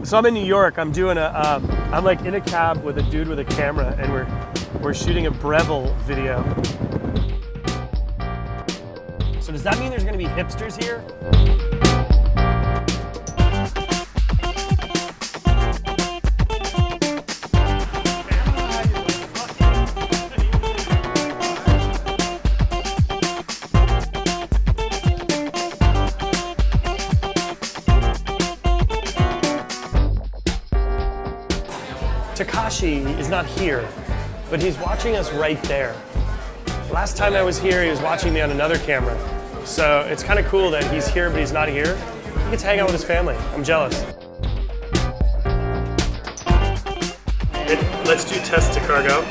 So I'm in New York. I'm doing I'm like in a cab with a dude with a camera, and we're shooting a Breville video. So does that mean there's gonna be hipsters here? Takashi is not here, but he's watching us right there. Last time I was here, he was watching me on another camera. So it's kind of cool that he's here, but he's not here. He gets to hang out with his family. I'm jealous. Let's do test to cargo.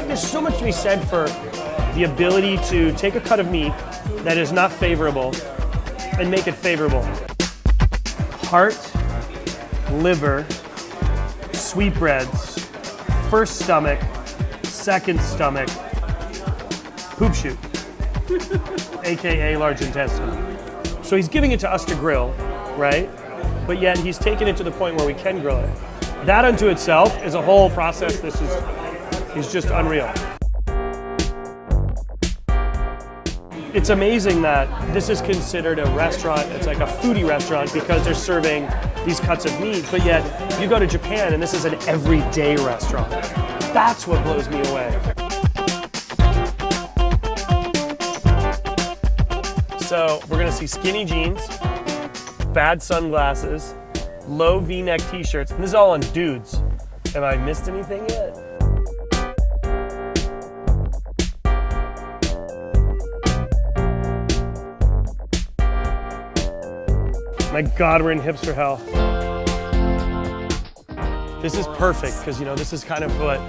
There's so much to be said for the ability to take a cut of meat that is not favorable and make it favorable. Heart, liver, sweetbreads, first stomach, second stomach, poop chute, AKA large intestine. So he's giving it to us to grill, right? But yet he's taken it to the point where we can grill it. That unto itself is a whole process. This is just unreal. It's amazing that this is considered a restaurant. It's like a foodie restaurant because they're serving these cuts of meat, but yet you go to Japan and this is an everyday restaurant. That's what blows me away. So we're gonna see skinny jeans, bad sunglasses, low V-neck t-shirts, and this is all on dudes. Have I missed anything yet? My God, we're in hipster hell. This is perfect because, you know, this is kind of what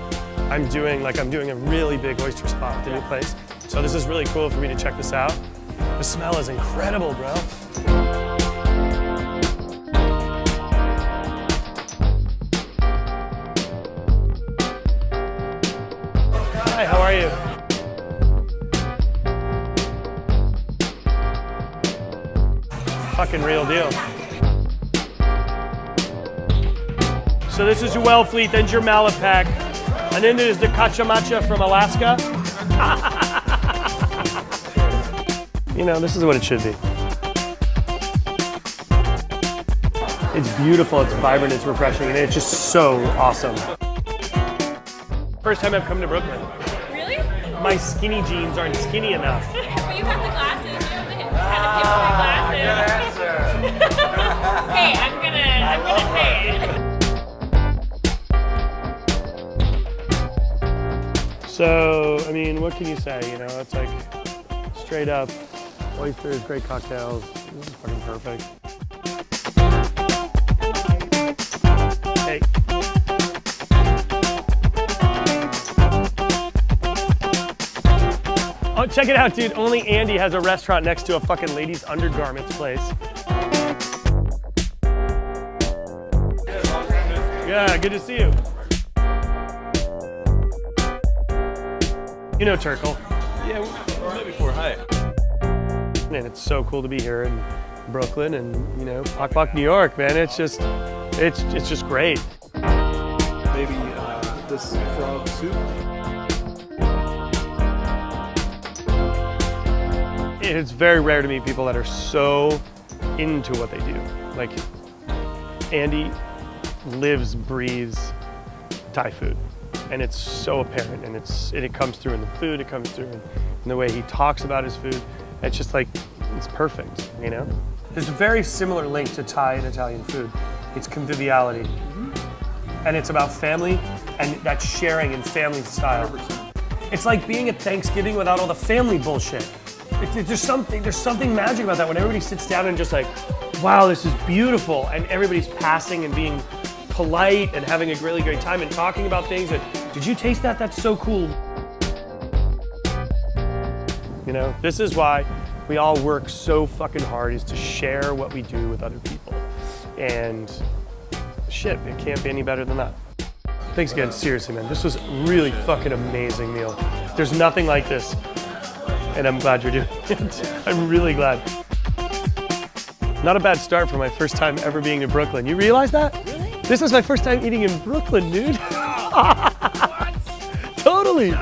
I'm doing. Like, I'm doing a really big oyster spot at the new place. So this is really cool for me to check this out. The smell is incredible, bro. Hi, how are you? Fucking real deal. So this is your Wellfleet, then your Malapag, and then there's the Kachamacha from Alaska. You know, this is what it should be. It's beautiful, it's vibrant, it's refreshing, and it's just so awesome. First time I've come to Brooklyn. Really? My skinny jeans aren't skinny enough. But you have the glasses, you have the kind of hipster glasses. Hey, I'm gonna say it. So, I mean, what can you say? You know, it's like straight up oysters, great cocktails. This is fucking perfect. Hey. Oh, check it out, dude. Only Andy has a restaurant next to a fucking ladies' undergarments place. Yeah, good to see you. You know Turkle. Yeah, we met before. Hi. And it's so cool to be here in Brooklyn and, you know, Pok, New York, man. It's just great. Maybe this frog soup. It's very rare to meet people that are so into what they do. Like, Andy lives, breathes Thai food. And it's so apparent, and it comes through in the food, it comes through in the way he talks about his food. It's just like, it's perfect, you know? There's a very similar link to Thai and Italian food. It's conviviality. And it's about family and that sharing and family style. 100%. It's like being at Thanksgiving without all the family bullshit. There's something magic about that when everybody sits down and just like, wow, this is beautiful, and everybody's passing and being polite and having a really great time and talking about things. And did you taste that? That's so cool. You know, this is why we all work so fucking hard, is to share what we do with other people. And shit, it can't be any better than that. Thanks again, seriously, man. This was a really fucking amazing meal. There's nothing like this. And I'm glad you're doing it. I'm really glad. Not a bad start for my first time ever being in Brooklyn. You realize that? Really? This is my first time eating in Brooklyn, dude. Totally.